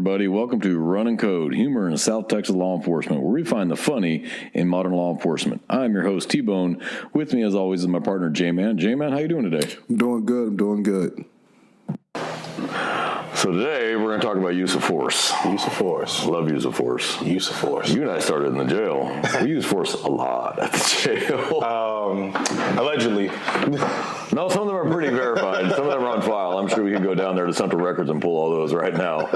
everybody. Welcome to Run and Code, humor in South Texas law enforcement, where we find the funny in modern law enforcement. I'm your host, T-Bone. With me, as always, is my partner, J-Man. J-Man, how you doing today? I'm doing good. So today, we're going to talk about use of force. Use of force. Love use of force. Use of force. You and I started in the jail. We use force a lot at the jail. Allegedly. No, some of them are pretty verified. Some of them are on file. I'm sure we could go down there to Central Records and pull all those right now.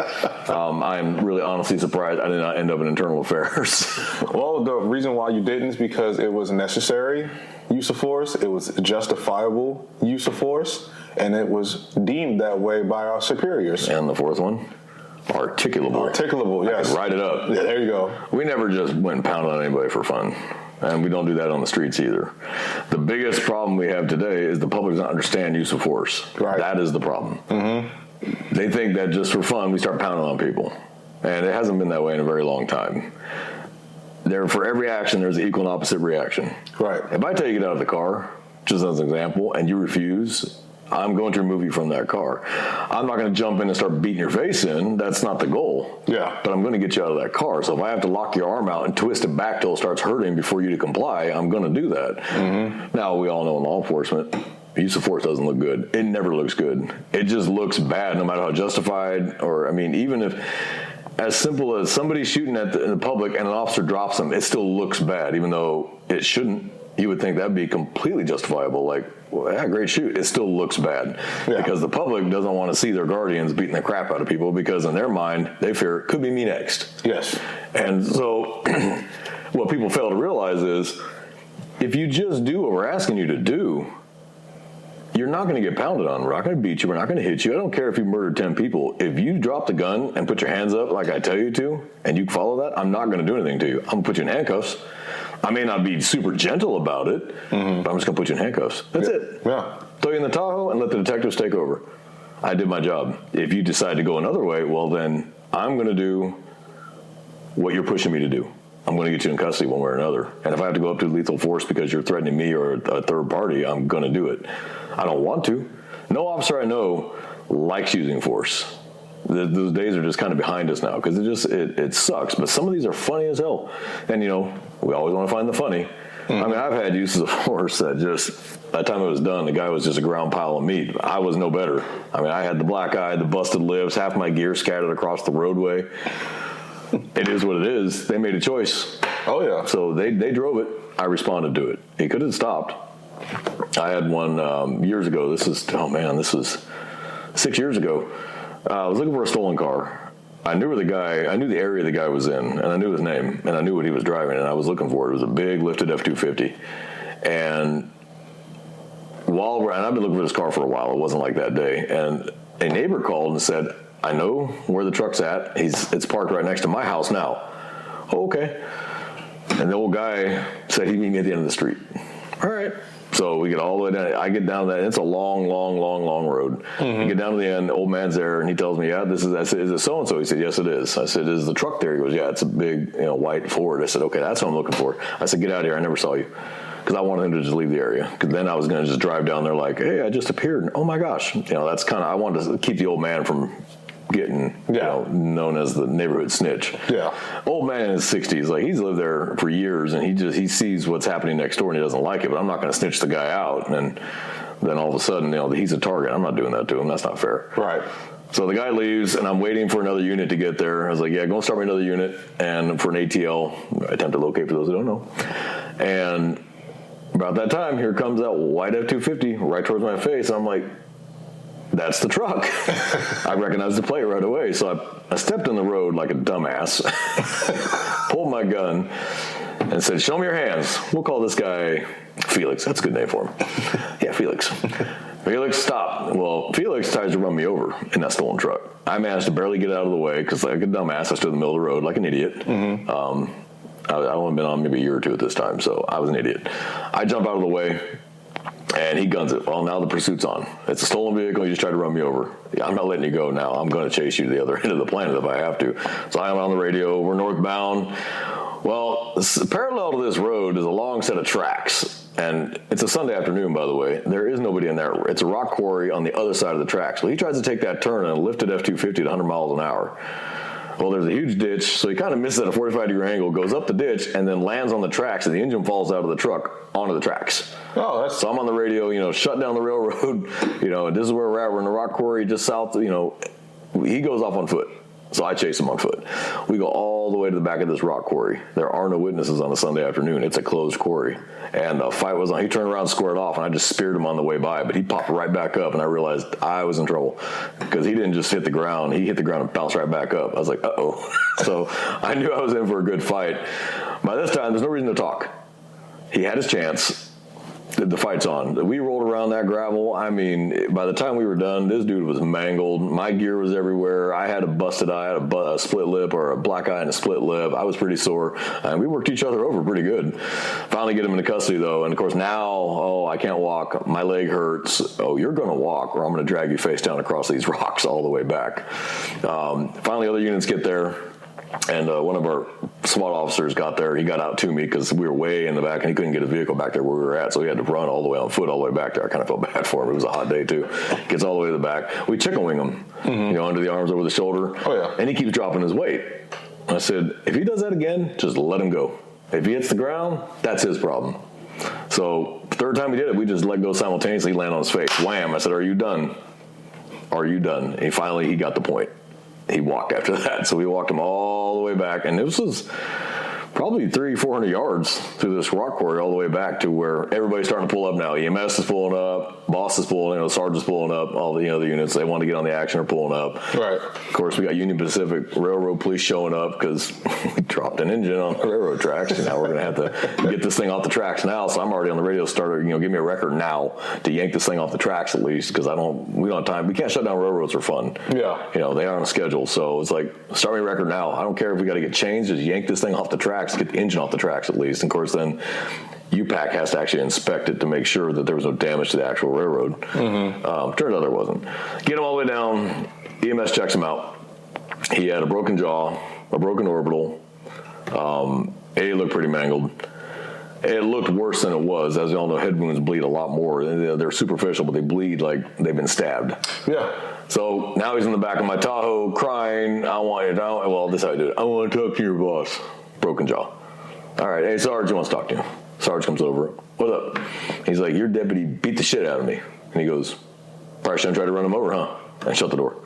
I'm really honestly surprised I did not end up in internal affairs. Well, the reason why you didn't is because it was necessary use of force. It was justifiable use of force. And it was deemed that way by our superiors. And the fourth one? Articulable. Articulable, yes. Write it up. Yeah, there you go. We never just went and pounded on anybody for fun. And we don't do that on the streets either. The biggest problem we have today is the public doesn't understand use of force. Right. That is the problem. Mm-hmm. They think that just for fun, we start pounding on people. And it hasn't been that way in a very long time. For every action, there's an equal and opposite reaction. Right. If I tell you to get out of the car, just as an example, and you refuse, I'm going to remove you from that car. I'm not going to jump in and start beating your face in. That's not the goal. Yeah. But I'm going to get you out of that car. So if I have to lock your arm out and twist it back till it starts hurting before you to comply, I'm going to do that. Mm-hmm. Now, we all know in law enforcement, use of force doesn't look good. It never looks good. It just looks bad no matter how justified or, even if as simple as somebody shooting in the public and an officer drops them, it still looks bad, even though it shouldn't. You would think that'd be completely justifiable. Like, well, yeah, great shoot. It still looks bad because the public doesn't want to see their guardians beating the crap out of people because in their mind, they fear it could be me next. Yes. And so what people fail to realize is if you just do what we're asking you to do, you're not going to get pounded on. We're not going to beat you. We're not going to hit you. I don't care if you murdered 10 people. If you drop the gun and put your hands up like I tell you to, and you follow that, I'm not going to do anything to you. I'm going to put you in handcuffs. I may not be super gentle about it, but I'm just going to put you in handcuffs. That's it. Yeah. Throw you in the Tahoe and let the detectives take over. I did my job. If you decide to go another way, well, then I'm going to do what you're pushing me to do. I'm going to get you in custody one way or another. And if I have to go up to lethal force because you're threatening me or a third party, I'm going to do it. I don't want to. No officer I know likes using force. Those days are just kind of behind us now because it sucks. But some of these are funny as hell. And, we always want to find the funny. Mm-hmm. I've had uses of force that that time it was done, the guy was just a ground pile of meat. I was no better. I had the black eye, the busted lips, half my gear scattered across the roadway. It is what it is. They made a choice. Oh, yeah. So they drove it. I responded to it. He could have stopped. I had one years ago. This was 6 years ago. I was looking for a stolen car. I knew the area the guy was in, and I knew his name, and I knew what he was driving, and I was looking for it. It was a big lifted F-250. And I've been looking for this car for a while. It wasn't like that day. And a neighbor called and said, I know where the truck's at. It's parked right next to my house now. Oh, okay. And the old guy said he'd meet me at the end of the street. All right. So we get all the way down. I get down that. It's a long road. Mm-hmm. I get down to the end. The old man's there, and he tells me, "Yeah, this is." I said, "Is it so and so?" He said, "Yes, it is." I said, "Is the truck there?" He goes, "Yeah, it's a big, white Ford." I said, "Okay, that's what I'm looking for." I said, "Get out of here! I never saw you," because I wanted him to just leave the area. Because then I was going to just drive down there like, "Hey, I just appeared." And, oh my gosh, that's kind of. I wanted to keep the old man from getting known as the neighborhood snitch. Yeah. Old man in his 60s, like he's lived there for years, and he sees what's happening next door and he doesn't like it. But I'm not going to snitch the guy out, and then all of a sudden, he's a target. I'm not doing that to him. That's not fair. Right. So the guy leaves, and I'm waiting for another unit to get there. I was like, "Yeah, go and start me another unit," and for an ATL, attempt to locate for those who don't know. And about that time, here comes that white F-250 right towards my face, and I'm like, that's the truck. I recognized the plate right away. So I stepped in the road like a dumbass, pulled my gun, and said, "Show me your hands. We'll call this guy Felix." That's a good name for him. Yeah, Felix. Felix, stop. Well, Felix tries to run me over in that stolen truck. I managed to barely get out of the way because like a dumbass, I stood in the middle of the road like an idiot. Mm-hmm. I'd only been on maybe a year or two at this time, so I was an idiot. I jump out of the way. And he guns it. Well, now the pursuit's on. It's a stolen vehicle. You just tried to run me over. Yeah, I'm not letting you go now. I'm going to chase you to the other end of the planet if I have to. So I'm on the radio. We're northbound. Well, parallel to this road is a long set of tracks. And it's a Sunday afternoon, by the way. There is nobody in there. It's a rock quarry on the other side of the tracks. Well, he tries to take that turn and lifted F-250 at 100 miles an hour. Well, there's a huge ditch, so he kind of misses at a 45-degree angle, goes up the ditch, and then lands on the tracks, and the engine falls out of the truck onto the tracks. Oh, So I'm on the radio, shut down the railroad, and this is where we're at. We're in the rock quarry just south, he goes off on foot. So I chase him on foot. We go all the way to the back of this rock quarry. There are no witnesses on a Sunday afternoon. It's a closed quarry. And the fight was on. He turned around, squared off, and I just speared him on the way by. But he popped right back up, and I realized I was in trouble because he didn't just hit the ground. He hit the ground and bounced right back up. I was like, uh-oh. So I knew I was in for a good fight. By this time, there's no reason to talk. He had his chance. The fight's on. We rolled around that gravel. I mean, by the time we were done, this dude was mangled. My gear was everywhere. I had a busted eye, I had a split lip, or a black eye and a split lip. I was pretty sore. And we worked each other over pretty good. Finally get him into custody, though. And, of course, now, I can't walk. My leg hurts. Oh, you're going to walk, or I'm going to drag you face down across these rocks all the way back. Finally, other units get there. And one of our SWAT officers got there. He got out to me because we were way in the back, and he couldn't get his vehicle back there where we were at. So he had to run all the way on foot all the way back there. I kind of felt bad for him. It was a hot day, too. Gets all the way to the back. We chicken wing him, under the arms, over the shoulder. Oh, yeah. And he keeps dropping his weight. I said, if he does that again, just let him go. If he hits the ground, that's his problem. So third time he did it, we just let go simultaneously, land on his face. Wham! I said, are you done? Are you done? And finally, he got the point. He walked after that. So we walked him all the way back. And this was probably 300-400 yards through this rock quarry all the way back to where everybody's starting to pull up now. EMS is pulling up, boss is pulling, sergeant's pulling up, all the other units, they want to get on the action are pulling up. Right. Of course, we got Union Pacific Railroad police showing up because we dropped an engine on the railroad tracks. And now we're going to have to get this thing off the tracks now. So I'm already on the radio starter, give me a record now to yank this thing off the tracks at least, because we don't have time. We can't shut down railroads for fun. Yeah. They are on a schedule. So it's like, start me a record now. I don't care if we got to get changed, just yank this thing off the tracks, get the engine off the tracks at least. And of course, then UPAC has to actually inspect it to make sure that there was no damage to the actual railroad. Turns out there wasn't. Get him all the way down. EMS checks him out. He had a broken jaw, a broken orbital. He looked pretty mangled. It looked worse than it was. As you all know, head wounds bleed a lot more. They're superficial, but they bleed like they've been stabbed. Yeah. So now he's in the back of my Tahoe crying, I want you down. Well, this is how I did it. I want to talk to your boss. Broken jaw. All right, hey, Sarge, wants to talk to you. Sarge comes over. What's up? He's like, your deputy beat the shit out of me. And he goes, probably shouldn't try to run him over, huh? And shut the door.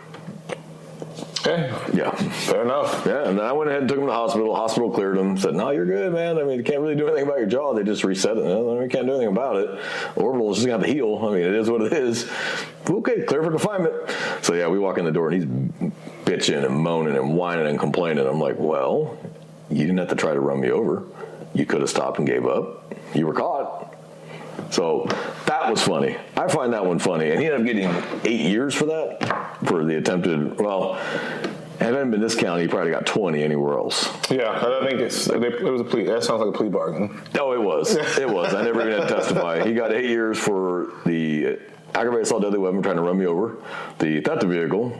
Okay. Yeah. Fair enough. Yeah, and then I went ahead and took him to the hospital. Hospital cleared him. Said, no, you're good, man. I mean, you can't really do anything about your jaw. They just reset it. We can't do anything about it. Orbital is just going to have to heal. I mean, it is what it is. Okay, clear for confinement. So, yeah, we walk in the door, and he's bitching and moaning and whining and complaining. I'm like, well, you didn't have to try to run me over. You could have stopped and gave up. You were caught. So that was funny. I find that one funny. And he ended up getting 8 years for that, for the attempted, well, had it been this county, he probably got 20 anywhere else. Yeah, I think it was a plea. That sounds like a plea bargain. Oh, it was. It was. I never even had to testify. He got 8 years for the aggravated assault deadly weapon trying to run me over, the theft of vehicle,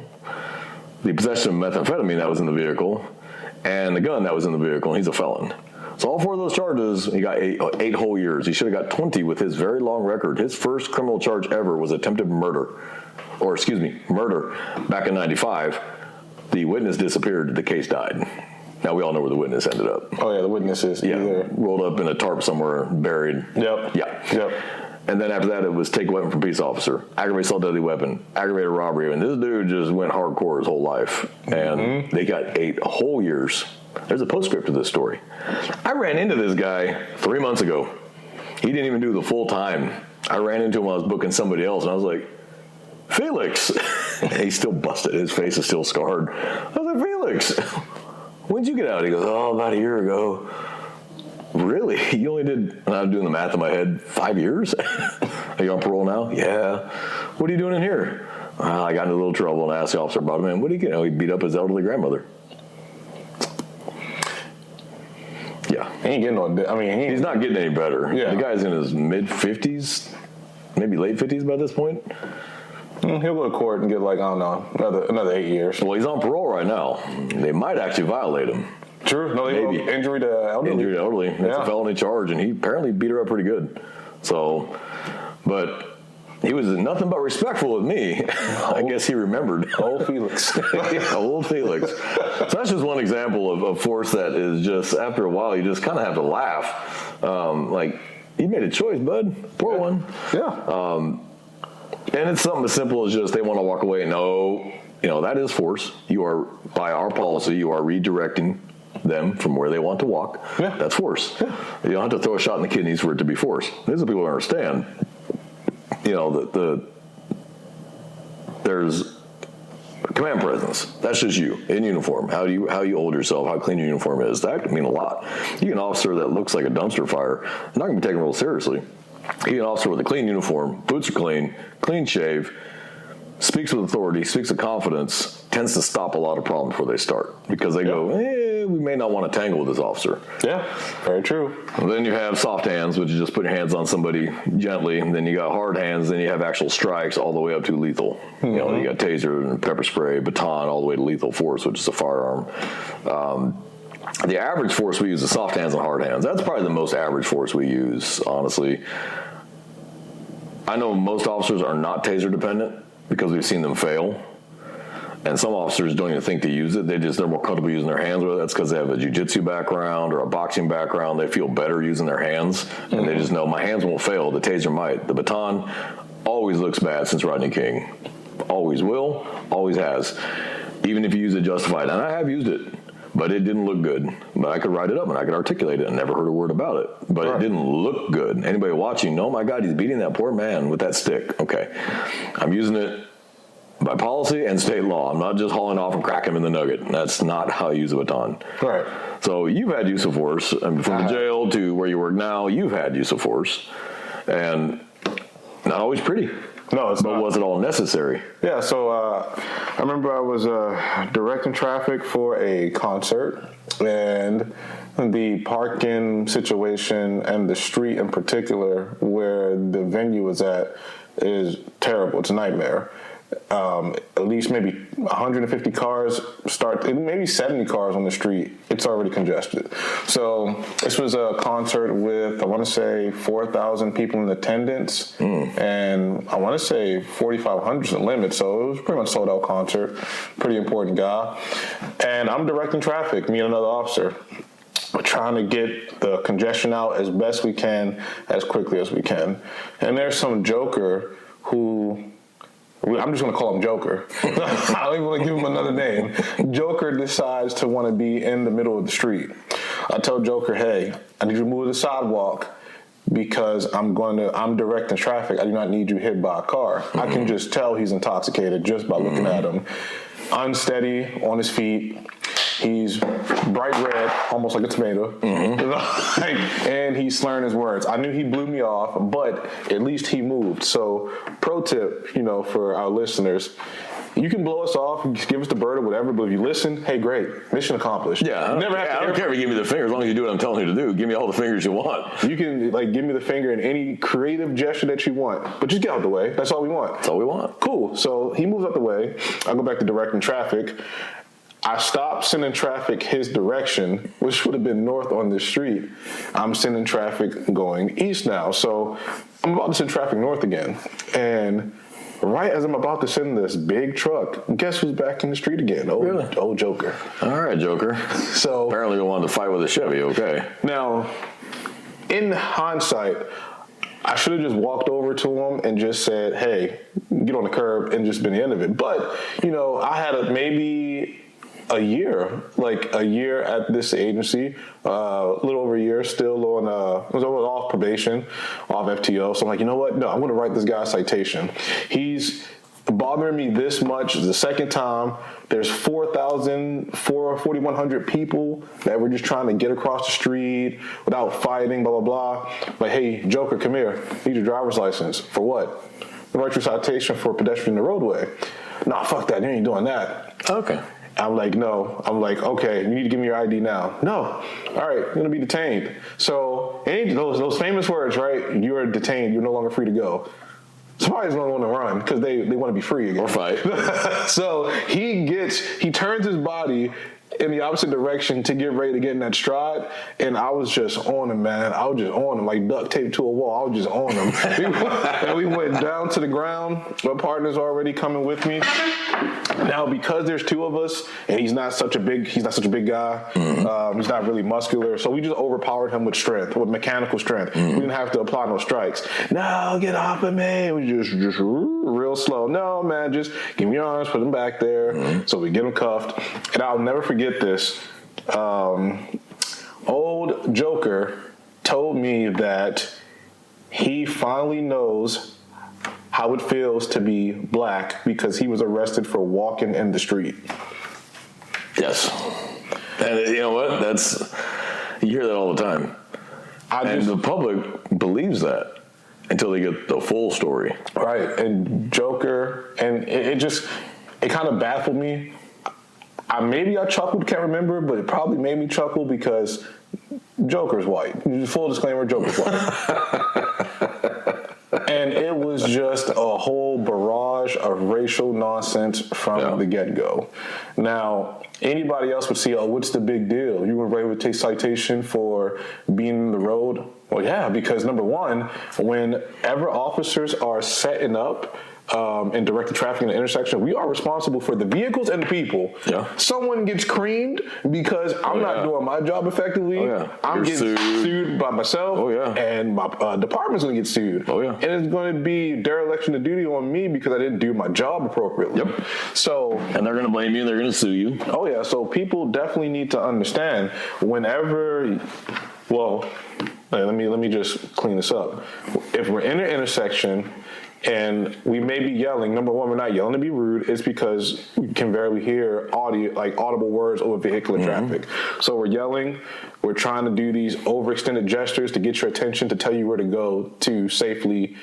the possession of methamphetamine that was in the vehicle, and the gun that was in the vehicle, and he's a felon. So all four of those charges, he got eight whole years. He should have got 20 with his very long record. His first criminal charge ever was attempted murder, murder back in 95. The witness disappeared. The case died. Now we all know where the witness ended up. Oh, yeah, the witness is either rolled up in a tarp somewhere, buried. Yep. Yeah. Yep. And then after that, it was take a weapon from peace officer, aggravated assault deadly weapon, aggravated robbery. And this dude just went hardcore his whole life. And they got 8 whole years. There's a postscript to this story. I ran into this guy 3 months ago. He didn't even do the full time. I ran into him while I was booking somebody else, and I was like, Felix. And he's still busted. His face is still scarred. I was like, Felix, when'd you get out? He goes, about a year ago. Really? You only did, and I'm doing the math in my head, 5 years? Are you on parole now? Yeah. What are you doing in here? I got into a little trouble and asked the officer about him. Man, what did he get? He beat up his elderly grandmother. Yeah. He ain't getting no, he's not getting any better. Yeah. The guy's in his mid-50s, maybe late 50s by this point. He'll go to court and get another 8 years. Well, he's on parole right now. They might actually violate him. True. No, maybe. Injury to elderly. Injury to elderly. It's a felony charge, and he apparently beat her up pretty good. So, but he was nothing but respectful of me. I guess he remembered. Old Felix. Yeah, old Felix. So that's just one example of force that is just, after a while, you just kind of have to laugh. Like, you made a choice, bud. Poor one. Yeah. And it's something as simple as just they want to walk away. No, that is force. You are, by our policy, you are redirecting them from where they want to walk. Yeah. That's force. Yeah. You don't have to throw a shot in the kidneys for it to be force. These are people who understand. There's command presence. That's just you in uniform. How you hold yourself, how clean your uniform is. That can mean a lot. You get an officer that looks like a dumpster fire, not going to be taken real seriously. You get an officer with a clean uniform, boots are clean shave, speaks with authority, speaks with confidence, tends to stop a lot of problems before they start, because they go, we may not want to tangle with this officer. Yeah, very true. And then you have soft hands, which is just putting your hands on somebody gently. And then you got hard hands. Then you have actual strikes all the way up to lethal. Mm-hmm. You got taser and pepper spray, baton, all the way to lethal force, which is a firearm. The average force we use is soft hands and hard hands. That's probably the most average force we use, honestly. I know most officers are not taser dependent because we've seen them fail. And some officers don't even think to use it. They're more comfortable using their hands. Whether that's because they have a jiu-jitsu background or a boxing background, they feel better using their hands. And they just know, my hands won't fail. The taser might. The baton always looks bad since Rodney King. Always will. Always has. Even if you use it justified. And I have used it. But it didn't look good. But I could write it up and I could articulate it and never heard a word about it. But It didn't look good. Anybody watching, oh my God, he's beating that poor man with that stick. Okay. I'm using it by policy and state law. I'm not just hauling off and cracking him in the nugget. That's not how you use a baton. Right. So you've had use of force. From the jail to where you work now, you've had use of force. And not always pretty. No, it's but not. Was it all necessary? Yeah, so I remember I was directing traffic for a concert, and the parking situation and the street in particular where the venue was at is terrible. It's a nightmare. At least maybe 150 cars maybe 70 cars on the street. It's already congested. So this was a concert with, I want to say, 4,000 people in attendance, and I want to say 4,500 is the limit. So it was pretty much sold out concert. Pretty important guy. And I'm directing traffic, me and another officer. We're trying to get the congestion out as best we can, as quickly as we can. And there's some joker who, I'm just going to call him Joker. I don't even want to give him another name. Joker decides to want to be in the middle of the street. I tell Joker, hey, I need you to move to the sidewalk because I'm directing traffic. I do not need you hit by a car. Mm-hmm. I can just tell he's intoxicated just by looking at him. Unsteady, on his feet. He's bright red, almost like a tomato, and he's slurring his words. I knew he blew me off, but at least he moved. So, pro tip, for our listeners, you can blow us off, give us the bird or whatever, but if you listen, hey, great, mission accomplished. Yeah, I don't care if you give me the finger as long as you do what I'm telling you to do. Give me all the fingers you want. You can give me the finger in any creative gesture that you want, but just get out the way. That's all we want. That's all we want. Cool. So he moves out the way. I go back to directing traffic. I stopped sending traffic his direction, which would have been north on this street. I'm sending traffic going east now. So I'm about to send traffic north again. And right as I'm about to send this big truck, guess who's back in the street again? Old Joker. All right, Joker. So apparently we wanted to fight with a Chevy, okay. Now, in hindsight, I should have just walked over to him and just said, hey, get on the curb, and just been the end of it. But, I had maybe a year at this agency, a little over a year, still on, was off probation, off FTO. So I'm like, you know what? No, I'm going to write this guy a citation. He's bothering me this much. The second time, there's 4,100 people that were just trying to get across the street without fighting, blah, blah, blah. Like, hey, Joker, come here. Need your driver's license. For what? Write your citation for pedestrian in the roadway. Nah, fuck that. You ain't doing that. Okay. I'm like, no. I'm like, okay, you need to give me your ID now. No. All right, you're going to be detained. So those famous words, right? You are detained. You're no longer free to go. Somebody's going to want to run because they want to be free again. Or fight. So he turns his body in the opposite direction to get ready to get in that stride, and I was just on him, man. I was just on him like duct tape to a wall. I was just on him. And we went down to the ground. My partner's already coming with me. Now, because there's two of us, and he's not such a big guy. He's not really muscular, so we just overpowered him with strength, with mechanical strength. We didn't have to apply no strikes. No, get off of me. We just real slow. No, man, just give me your arms, put them back there. So we get him cuffed, and I'll never forget this. Old Joker told me that he finally knows how it feels to be black because he was arrested for walking in the street. Yes. And you know what? You hear that all the time. And the public believes that until they get the full story. Right. And Joker, and it kind of baffled me. Maybe I chuckled, can't remember, but it probably made me chuckle because Joker's white. Full disclaimer, Joker's white. And it was just a whole barrage of racial nonsense from the get-go. Now, anybody else would see, what's the big deal? You were ready to take citation for being in the road? Well, yeah, because number one, whenever officers are setting up and directing traffic in the intersection, we are responsible for the vehicles and the people. Yeah. Someone gets creamed because I'm not doing my job effectively. I'm getting sued by myself. And my department's going to get sued. And it's going to be dereliction of duty on me because I didn't do my job appropriately. And they're going to blame you and they're going to sue you. So people definitely need to understand whenever, let me just clean this up. If we're in an intersection and we may be yelling, number one, we're not yelling to be rude. It's because we can barely hear audible words over vehicular traffic. So we're yelling. We're trying to do these overextended gestures to get your attention, to tell you where to go, to safely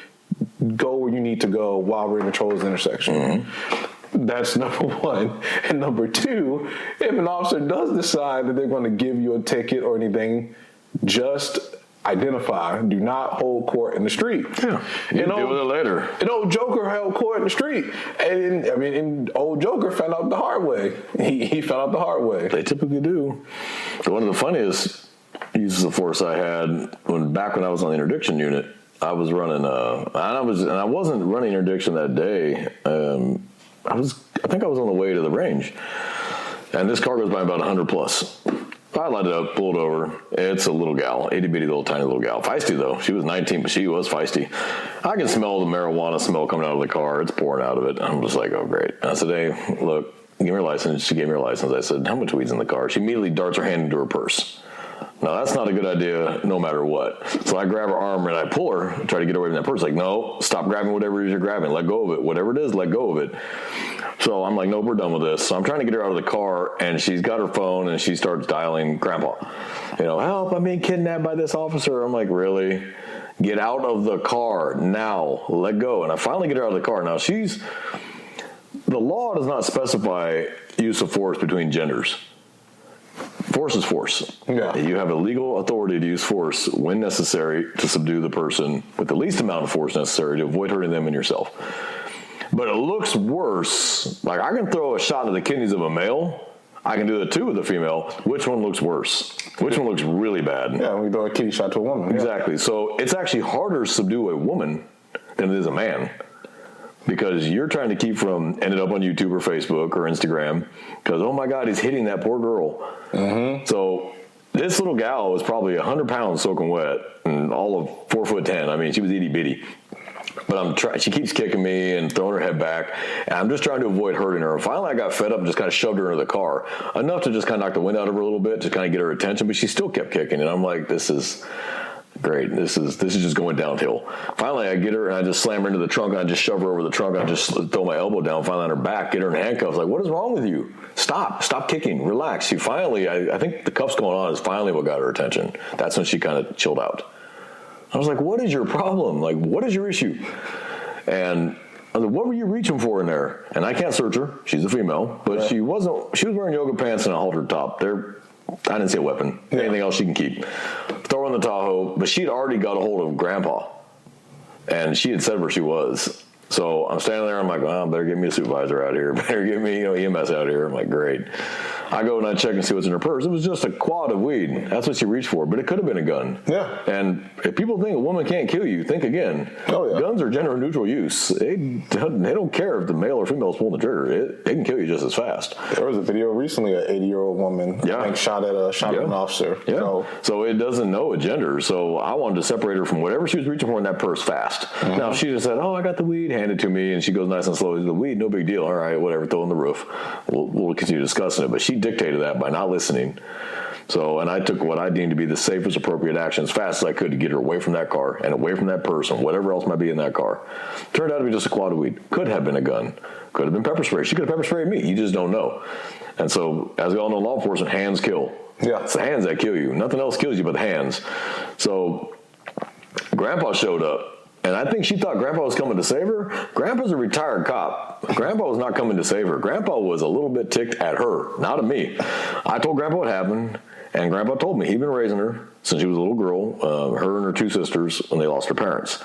go where you need to go while we're in control of the intersection. That's number one. And number two, if an officer does decide that they're going to give you a ticket or anything, just identify. Do not hold court in the street. You deal with it later. And old Joker held court in the street. And old Joker found out the hard way. He found out the hard way. They typically do. One of the funniest uses of force I had back when I was on the interdiction unit, I was running I wasn't running interdiction that day. I think I was on the way to the range. And this car goes by about 100 plus. I lighted up, pulled over. It's a little gal, itty bitty little tiny little gal. Feisty though. She was 19, but she was feisty. I can smell the marijuana smell coming out of the car. It's pouring out of it. I'm just like, oh great. And I said, hey, look, give me your license. She gave me her license. I said, how much weed's in the car? She immediately darts her hand into her purse. Now that's not a good idea no matter what. So I grab her arm and I pull her, try to get away from that purse. Like, no, stop grabbing whatever it is you're grabbing. Let go of it. Whatever it is, let go of it. So I'm like, nope, we're done with this. So I'm trying to get her out of the car, and she's got her phone, and she starts dialing Grandpa. Help, I'm being kidnapped by this officer. I'm like, really? Get out of the car now. Let go. And I finally get her out of the car. Now, the law does not specify use of force between genders. Force is force. You have a legal authority to use force when necessary to subdue the person with the least amount of force necessary to avoid hurting them and yourself. But it looks worse. Like, I can throw a shot into the kidneys of a male. I can do it too with a female. Which one looks worse? Which one looks really bad? Yeah, we throw a kitty shot to a woman. Exactly. So it's actually harder to subdue a woman than it is a man. Because you're trying to keep from ending up on YouTube or Facebook or Instagram. Because, oh my God, he's hitting that poor girl. So this little gal was probably 100 pounds soaking wet and all of 4'10". I mean, she was itty bitty. But she keeps kicking me and throwing her head back, and I'm just trying to avoid hurting her. And finally, I got fed up and just kind of shoved her into the car, enough to just kind of knock the wind out of her a little bit to kind of get her attention. But she still kept kicking, and I'm like, this is great. This is just going downhill. Finally, I get her and I just slam her into the trunk, and I just shove her over the trunk. I just throw my elbow down, finally on her back, get her in handcuffs. Like, what is wrong with you? Stop kicking, relax. She finally, I think the cuffs going on is finally what got her attention. That's when she kind of chilled out. I was like, what is your problem? Like, what is your issue? And I was like, what were you reaching for in there? And I can't search her. She's a female. But she was wearing yoga pants and a halter top. I didn't see a weapon. Anything else she can keep. Throw her in the Tahoe. But she had already got a hold of Grandpa. And she had said where she was. So I'm standing there. I'm like, well, better get me a supervisor out here. Better get me EMS out here. I'm like, great. I go and I check and see what's in her purse. It was just a quad of weed. That's what she reached for, but it could have been a gun. Yeah. And if people think a woman can't kill you, think again. Oh, yeah. Guns are gender neutral use. They don't care if the male or female is pulling the trigger. They can kill you just as fast. There was a video recently, an 80-year-old woman I think shot at an officer. Yeah. So it doesn't know a gender. So I wanted to separate her from whatever she was reaching for in that purse fast. Mm-hmm. Now, if she just said, I got the weed, hand it to me, and she goes nice and slow, the weed, no big deal. All right, whatever, throw it on the roof. We'll continue discussing it. But she dictated that by not listening. So, and I took what I deemed to be the safest appropriate action as fast as I could to get her away from that car and away from that person, whatever else might be in that car. Turned out to be just a quad of weed. Could have been a gun. Could have been pepper spray. She could have pepper sprayed me. You just don't know. And so, as we all know, law enforcement, hands kill. Yeah. It's the hands that kill you. Nothing else kills you but the hands. So, Grandpa showed up. And I think she thought Grandpa was coming to save her. Grandpa's a retired cop. Grandpa was not coming to save her. Grandpa was a little bit ticked at her, not at me. I told Grandpa what happened, and Grandpa told me he'd been raising her since she was a little girl, her and her two sisters, when they lost their parents.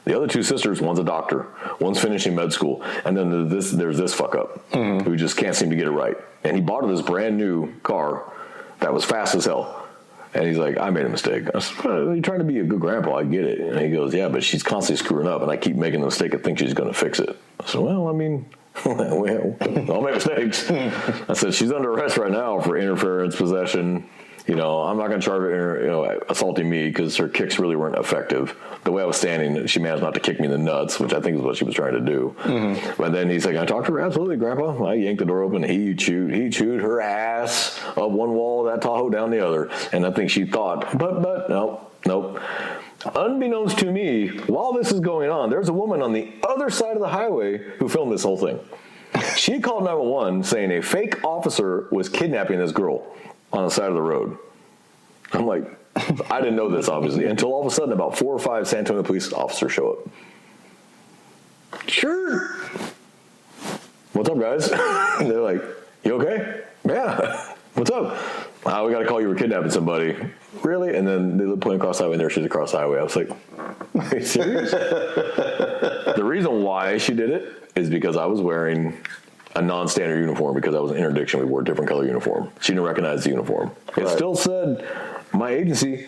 The other two sisters, one's a doctor, one's finishing med school, and then there's this fuck up who just can't seem to get it right. And he bought her this brand new car that was fast as hell. And he's like, I made a mistake. I said, well, you're trying to be a good grandpa. I get it. And he goes, yeah, but she's constantly screwing up, and I keep making the mistake and think she's going to fix it. I said, well, I mean, I'll make mistakes. I said, she's under arrest right now for interference, possession. I'm not going to charge her, assaulting me because her kicks really weren't effective. The way I was standing, she managed not to kick me in the nuts, which I think is what she was trying to do. Mm-hmm. But then he's like, can I talk to her? Absolutely, Grandpa. I yanked the door open. He chewed her ass up one wall of that Tahoe down the other. And I think she thought, but nope. Unbeknownst to me, while this is going on, there's a woman on the other side of the highway who filmed this whole thing. She called 911 saying a fake officer was kidnapping this girl on the side of the road. I'm like, I didn't know this, obviously, until all of a sudden about 4 or 5 San Antonio police officers show up. Sure. What's up, guys? And they're like, you okay? Yeah. What's up? We got to call you were kidnapping somebody. Really? And then they point across the highway, and there she's across the highway. I was like, are you serious? The reason why she did it is because I was wearing a non-standard uniform because I was an interdiction. We wore a different color uniform. She didn't recognize the uniform. It still said my agency,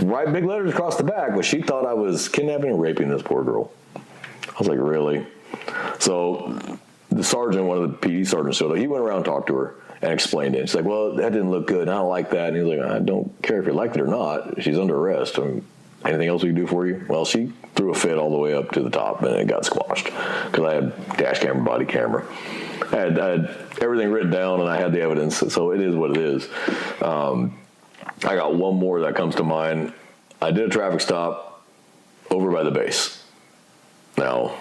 right, big letters across the back, but she thought I was kidnapping and raping this poor girl. I was like, really? So the sergeant, one of the PD sergeants showed up. He went around and talked to her and explained it. She's like, well, that didn't look good. I don't like that. And he's like, I don't care if you liked it or not. She's under arrest. Anything else we can do for you? Well, she threw a fit all the way up to the top, and it got squashed because I had dash camera, body camera. I had everything written down, and I had the evidence, so it is what it is. I got one more that comes to mind. I did a traffic stop over by the base. Now,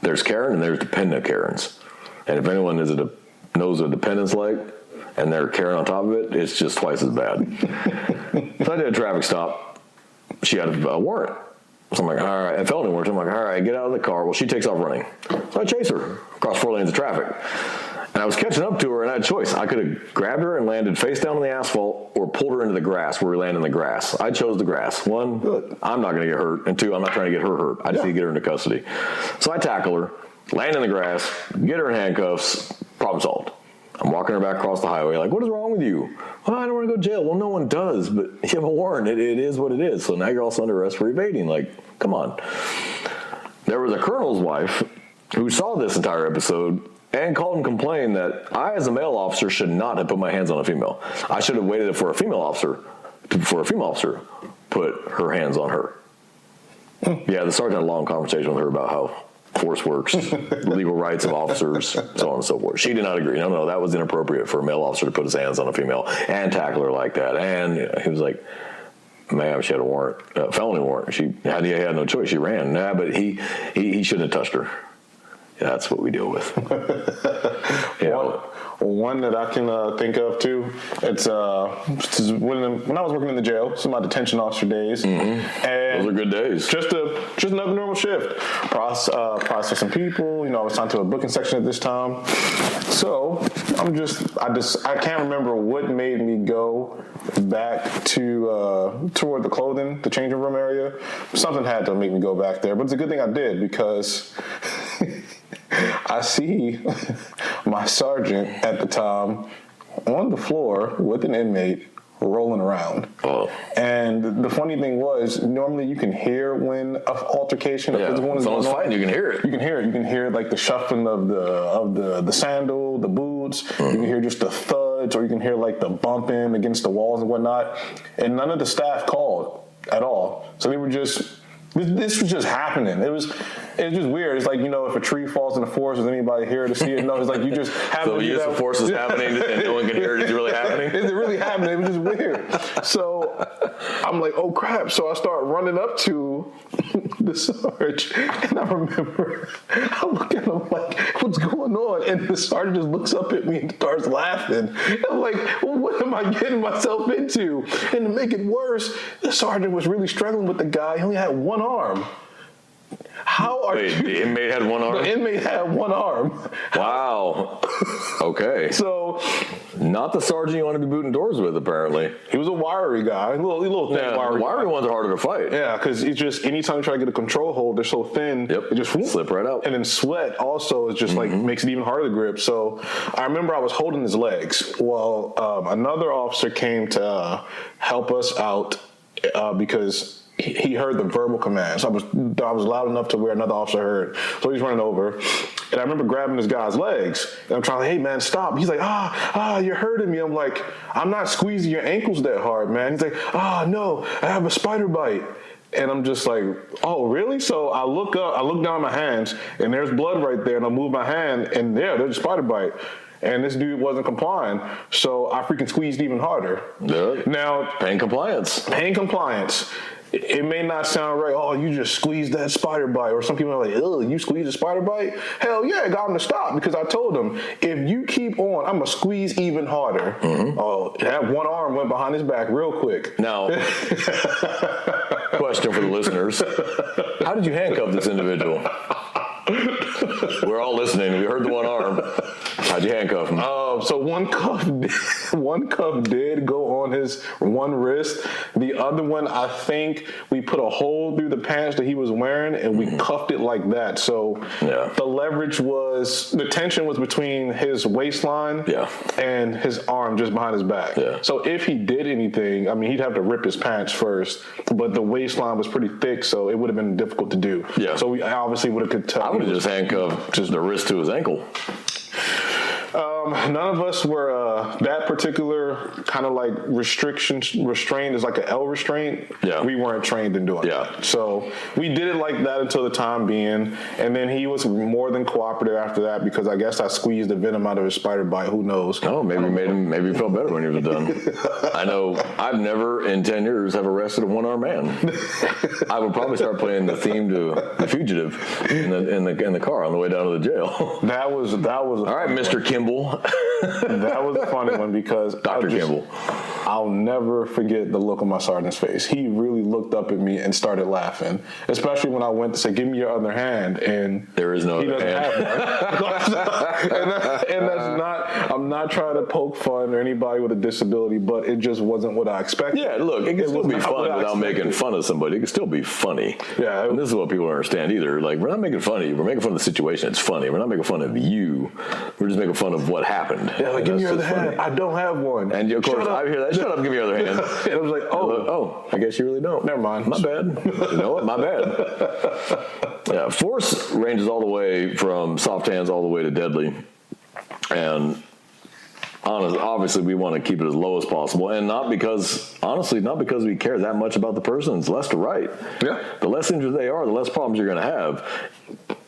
there's Karen and there's dependent Karens. And if anyone knows what dependent's like, and they're Karen on top of it, it's just twice as bad. So I did a traffic stop. She had a warrant. So I'm like, all right, a felony warrant. I'm like, all right, get out of the car. Well, she takes off running. So I chase her across 4 lanes of traffic. And I was catching up to her, and I had a choice. I could have grabbed her and landed face down on the asphalt or pulled her into the grass where we land in the grass. I chose the grass. 1, I'm not going to get hurt. And 2, I'm not trying to get her hurt. I just need to get her into custody. So I tackle her, land in the grass, get her in handcuffs, problem solved. I'm walking her back across the highway like, what is wrong with you? Well, I don't want to go to jail. Well, no one does, but you have a warrant. It is what it is. So now you're also under arrest for evading. Like, come on. There was a colonel's wife who saw this entire episode and called and complained that I, as a male officer, should not have put my hands on a female. I should have waited for a female officer put her hands on her. Yeah, the sergeant had a long conversation with her about how force works, legal rights of officers, so on and so forth. She did not agree. No, that was inappropriate for a male officer to put his hands on a female and tackle her like that. And he was like, ma'am, she had a warrant, felony warrant. She had no choice. She ran. Nah, but he shouldn't have touched her. That's what we deal with. One that I can think of too. It's when I was working in the jail, some of my detention officer days, and those are good days. Just another normal shift. Processing people. I was assigned to a booking section at this time, so I can't remember what made me go back to toward the clothing, the changing room area. Something had to make me go back there, but it's a good thing I did because. I see my sergeant at the time on the floor with an inmate rolling around. Oh. And the funny thing was, normally you can hear when an altercation, a physical one is someone's going on. fighting, you can hear it. You can hear it. You can hear like the shuffling of the sandal, the boots. You can hear just the thuds, or you can hear like the bumping against the walls and whatnot. And none of the staff called at all. So they were just. This was just happening. It was just weird. It's like, if a tree falls in the forest, is anybody here to see it? No, it's like you just have so to use the force is happening and no one can hear it. Is it really happening? Is it really happening? It was just weird. So I'm like, oh crap. So I start running up to the Sarge, and I remember I look at him like, what's going on? And the Sergeant just looks up at me and starts laughing. And I'm like, well, what am I getting myself into? And to make it worse, the Sergeant was really struggling with the guy. He only had one arm. How are Wait, you? the inmate had one arm? The inmate had one arm. Wow. Okay. So, not the sergeant you want to be booting doors with, apparently. he was a wiry guy. A little thin wiry wiry guy. ones are harder to fight. Yeah, because it's just, anytime you try to get a control hold, they're so thin, it just slip right out. And then sweat also is just like, makes it even harder to grip. So I remember I was holding his legs while another officer came to help us out because he heard the verbal commands. I was loud enough to where another officer heard. So he's running over. And I remember grabbing this guy's legs. And I'm trying to, hey, man, stop. He's like, you're hurting me. I'm like, I'm not squeezing your ankles that hard, man. He's like, no, I have a spider bite. And I'm just like, oh, really? So I look up, I look down at my hands, and there's blood right there. And I move my hand, and there's a spider bite. And this dude wasn't complying. So I freaking squeezed even harder. Yeah. Now, Pain compliance. It may not sound right. Oh, you just squeezed that spider bite. Or some people are like, oh, you squeezed a spider bite? Hell yeah, I got him to stop because I told him, if you keep on, I'm going to squeeze even harder. Oh, that one arm went behind his back real quick. Now, question for the listeners. How did you handcuff this individual? We're all listening. We heard the one arm. How'd you handcuff him? So one cuff did go on his one wrist. The other one, I think we put a hole through the pants that he was wearing, and we cuffed it like that. So the leverage the tension was between his waistline and his arm just behind his back. Yeah. So if he did anything, I mean, he'd have to rip his pants first, but the waistline was pretty thick, so it would have been difficult to do. Yeah. So we obviously would have could tell. I would have just handcuffed just the wrist to his ankle. None of us were that particular kind of like restrained is like an L restraint. Yeah. We weren't trained in doing that. So we did it like that until the time being. And then he was more than cooperative after that because I guess I squeezed the venom out of his spider bite. Who knows? Oh, maybe he felt better when he was done. I know I've never in 10 years have arrested a one-armed man. I would probably start playing the theme to The Fugitive in the car on the way down to the jail. That was all right, Mr. Kimball. That was a funny one because Dr. Kimball. I'll never forget the look on my sergeant's face. He really looked up at me and started laughing, especially when I went to say, give me your other hand. And there is no he other doesn't hand. have one. and that's not, I'm not trying to poke fun or anybody with a disability, but it just wasn't what I expected. Yeah, look, it can still be fun without making fun of somebody. It can still be funny. Yeah. And this is what people don't understand either. Like, we're not making fun of you. We're making fun of the situation. It's funny. We're not making fun of you. We're just making fun of what happened. Yeah, like, give me your other hand. I don't have one. And of course, I hear that. Shut up, give me your other hand. And I was like, oh, I guess you really don't. Never mind. My bad. You know what? My bad. Yeah, force ranges all the way from soft hands all the way to deadly. And obviously, we want to keep it as low as possible. And not because we care that much about the person. It's left to right. Yeah. The less injured they are, the less problems you're going to have.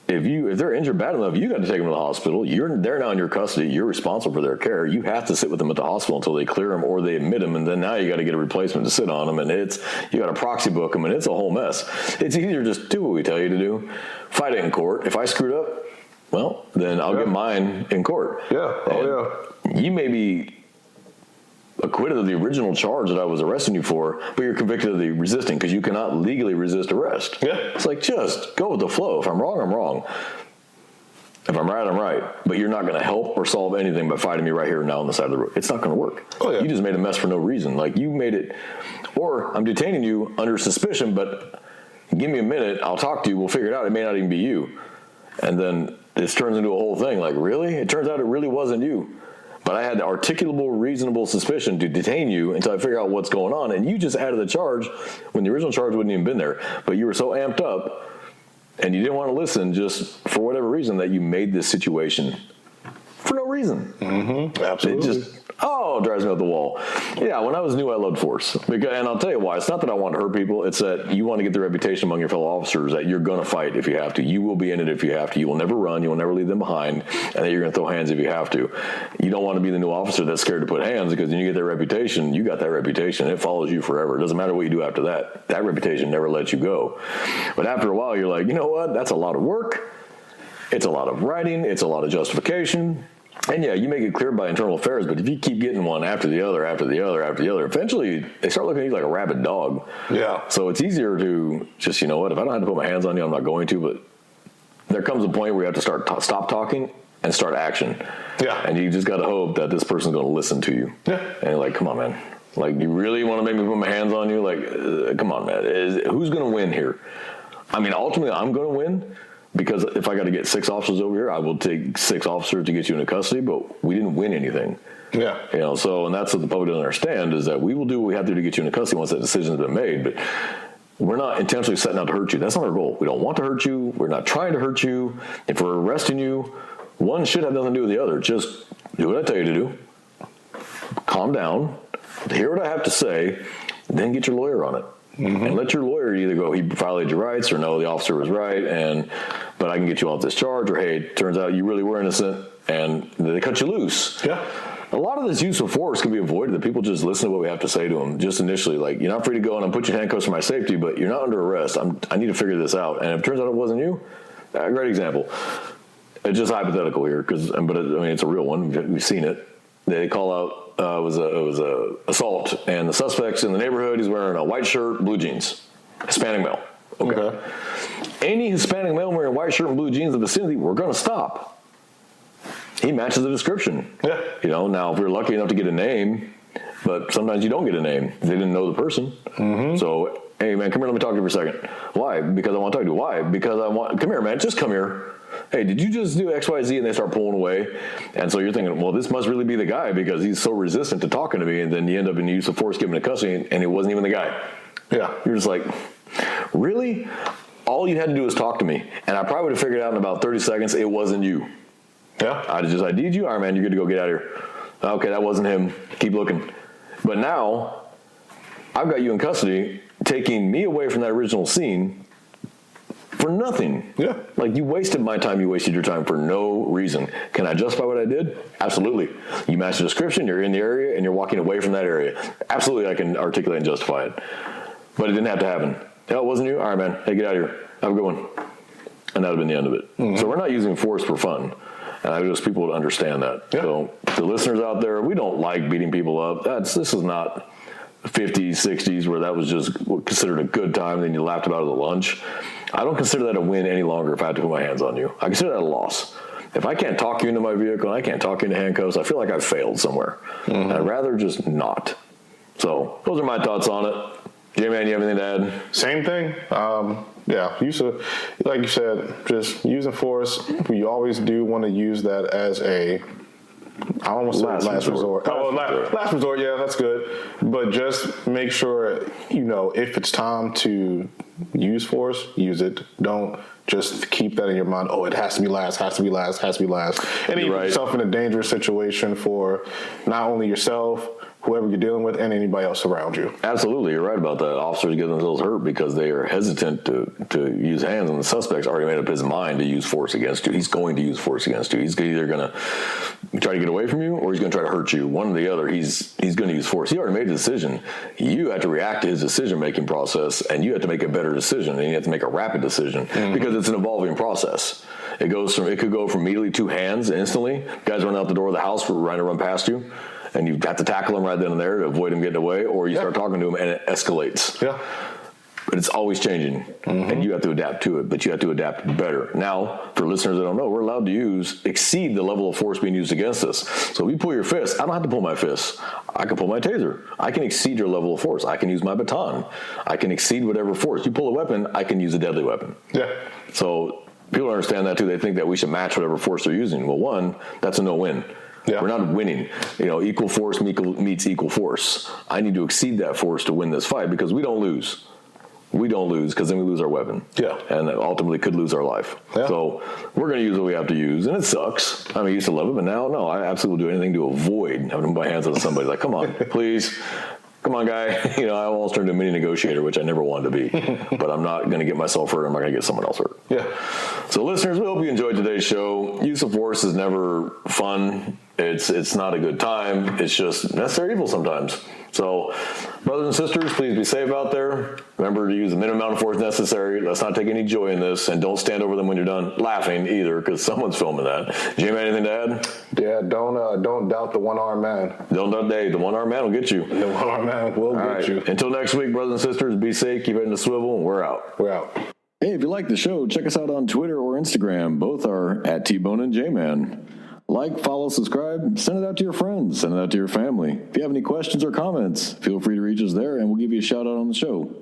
If they're injured bad enough, you got to take them to the hospital. They're now in your custody. You're responsible for their care. You have to sit with them at the hospital until they clear them or they admit them, and then now you got to get a replacement to sit on them, and you got to proxy book them, and it's a whole mess. It's easier just do what we tell you to do. Fight it in court. If I screwed up, well, then I'll get mine in court. Yeah. You may be acquitted of the original charge that I was arresting you for, but you're convicted of the resisting because you cannot legally resist arrest. Yeah. It's like, just go with the flow. If I'm wrong, I'm wrong. If I'm right, I'm right. But you're not going to help or solve anything by fighting me right here and now on the side of the road. It's not going to work. Oh, yeah. You just made a mess for no reason. Like, you made it, or I'm detaining you under suspicion, but give me a minute. I'll talk to you. We'll figure it out. It may not even be you. And then this turns into a whole thing. Like, really? It turns out it really wasn't you. But I had the articulable, reasonable suspicion to detain you until I figure out what's going on. And you just added the charge when the original charge wouldn't even been there. But you were so amped up and you didn't want to listen just for whatever reason that you made this situation for no reason. Absolutely. It just, drives me up the wall. Yeah, when I was new, I loved force. And I'll tell you why. It's not that I want to hurt people. It's that you want to get the reputation among your fellow officers that you're going to fight if you have to. You will be in it if you have to. You will never run. You will never leave them behind. And that you're going to throw hands if you have to. You don't want to be the new officer that's scared to put hands, because when you get that reputation, you got that reputation. It follows you forever. It doesn't matter what you do after that. That reputation never lets you go. But after a while, you're like, you know what? That's a lot of work. It's a lot of writing. It's a lot of justification. And yeah, you make it clear by internal affairs, but if you keep getting one after the other, eventually they start looking at you like a rabid dog. Yeah. So it's easier to just, you know what, if I don't have to put my hands on you, I'm not going to, but there comes a point where you have to stop talking and start action. Yeah. And you just got to hope that this person's going to listen to you. Yeah. And you're like, come on, man. Like, you really want to make me put my hands on you? Like, come on, man. Who's going to win here? I mean, ultimately, I'm going to win. Because if I got to get 6 officers over here, I will take 6 officers to get you into custody, but we didn't win anything. Yeah. So, and that's what the public doesn't understand, is that we will do what we have to do to get you into custody once that decision's been made, but we're not intentionally setting out to hurt you. That's not our goal. We don't want to hurt you. We're not trying to hurt you. If we're arresting you, one should have nothing to do with the other. Just do what I tell you to do. Calm down. Hear what I have to say. Then get your lawyer on it. And let your lawyer either go, he violated your rights, or no, the officer was right, but I can get you off this charge, or hey, it turns out you really were innocent, and they cut you loose. Yeah. A lot of this use of force can be avoided. That people just listen to what we have to say to them just initially. Like, you're not free to go and I'm put you in handcuffs for my safety, but you're not under arrest. I need to figure this out. And if it turns out it wasn't you, a great example. It's just hypothetical here, but it's a real one. We've seen it. They call out. It was a assault, and the suspect's in the neighborhood. He's wearing a white shirt, blue jeans, Hispanic male. Okay. Any Hispanic male wearing a white shirt and blue jeans in the vicinity, we're going to stop. He matches the description. Yeah. Now if we're lucky enough to get a name, but sometimes you don't get a name. They didn't know the person. So, hey man, come here. Let me talk to you for a second. Why? Because I want to talk to you. Why? Because come here, man. Just come here. Hey, did you just do X, Y, Z? And they start pulling away. And so you're thinking, well, this must really be the guy because he's so resistant to talking to me. And then you end up in use of force, given to custody, and it wasn't even the guy. Yeah. You're just like, really? All you had to do was talk to me. And I probably would have figured out in about 30 seconds it wasn't you. Yeah. I just ID'd you. All right, man, you're good to go. Get out of here. Okay, that wasn't him. Keep looking. But now I've got you in custody, taking me away from that original scene for nothing. Yeah. Like, you wasted my time, you wasted your time for no reason. Can I justify what I did? Absolutely. You match the description, you're in the area, and you're walking away from that area. Absolutely, I can articulate and justify it. But it didn't have to happen. No, it wasn't you? All right, man. Hey, get out of here. Have a good one. And that would have been the end of it. So we're not using force for fun. And I just people to understand that. Yeah. So the listeners out there, we don't like beating people up. This is not 50s, 60s, where that was just considered a good time, and then you laughed about it at lunch. I don't consider that a win any longer if I have to put my hands on you. I consider that a loss. If I can't talk you into my vehicle and I can't talk you into handcuffs, I feel like I've failed somewhere. I'd rather just not. So those are my thoughts on it. J-Man, you have anything to add? Same thing. Like you said, just using force. We always do want to use that as I almost said last resort. Last resort, yeah, that's good. But just make sure, if it's time to use force, use it. Don't just keep that in your mind. Oh, it has to be last, has to be last, has to be last. And you put yourself in a dangerous situation for not only yourself, whoever you're dealing with, and anybody else around you. Absolutely. You're right about that. Officers get themselves hurt because they are hesitant to use hands, and the suspect's already made up his mind to use force against you. He's going to use force against you. He's either going to try to get away from you, or he's going to try to hurt you. One or the other. He's going to use force. He already made a decision. You have to react to his decision-making process, and you have to make a better decision, and you have to make a rapid decision because it's an evolving process. It could go from immediately 2 hands instantly. Guys run out the door of the house, trying to run past you. And you have to tackle him right then and there to avoid him getting away, or you start talking to him and it escalates. Yeah. But it's always changing, and you have to adapt to it, but you have to adapt better. Now, for listeners that don't know, we're allowed to exceed the level of force being used against us. So if you pull your fist, I don't have to pull my fist. I can pull my taser. I can exceed your level of force. I can use my baton. I can exceed whatever force. You pull a weapon, I can use a deadly weapon. Yeah. So people don't understand that, too. They think that we should match whatever force they're using. Well, one, that's a no-win. Yeah. We're not winning. Equal force meets equal force. I need to exceed that force to win this fight because we don't lose. We don't lose because then we lose our weapon. Yeah. And ultimately could lose our life. Yeah. So we're going to use what we have to use. And it sucks. I used to love it, but now, no, I absolutely will do anything to avoid having my hands on somebody. Like, come on, please. Come on, guy. I almost turned into a mini negotiator, which I never wanted to be. But I'm not going to get myself hurt. I'm not going to get someone else hurt. Yeah. So, listeners, we hope you enjoyed today's show. Use of force is never fun. It's not a good time. It's just necessary evil sometimes. So, brothers and sisters, please be safe out there. Remember to use the minimum amount of force necessary. Let's not take any joy in this, and don't stand over them when you're done laughing either, because someone's filming that. Jamie, anything to add? Yeah, don't doubt the one-armed man. Don't doubt the one-armed man will get you. The one-armed man will get you. Until next week, brothers and sisters, be safe, keep it in the swivel, and we're out. We're out. Hey, if you like the show, check us out on Twitter or Instagram. Both are at T-Bone and J-Man. Like, follow, subscribe, send it out to your friends, send it out to your family. If you have any questions or comments, feel free to reach us there, and we'll give you a shout out on the show.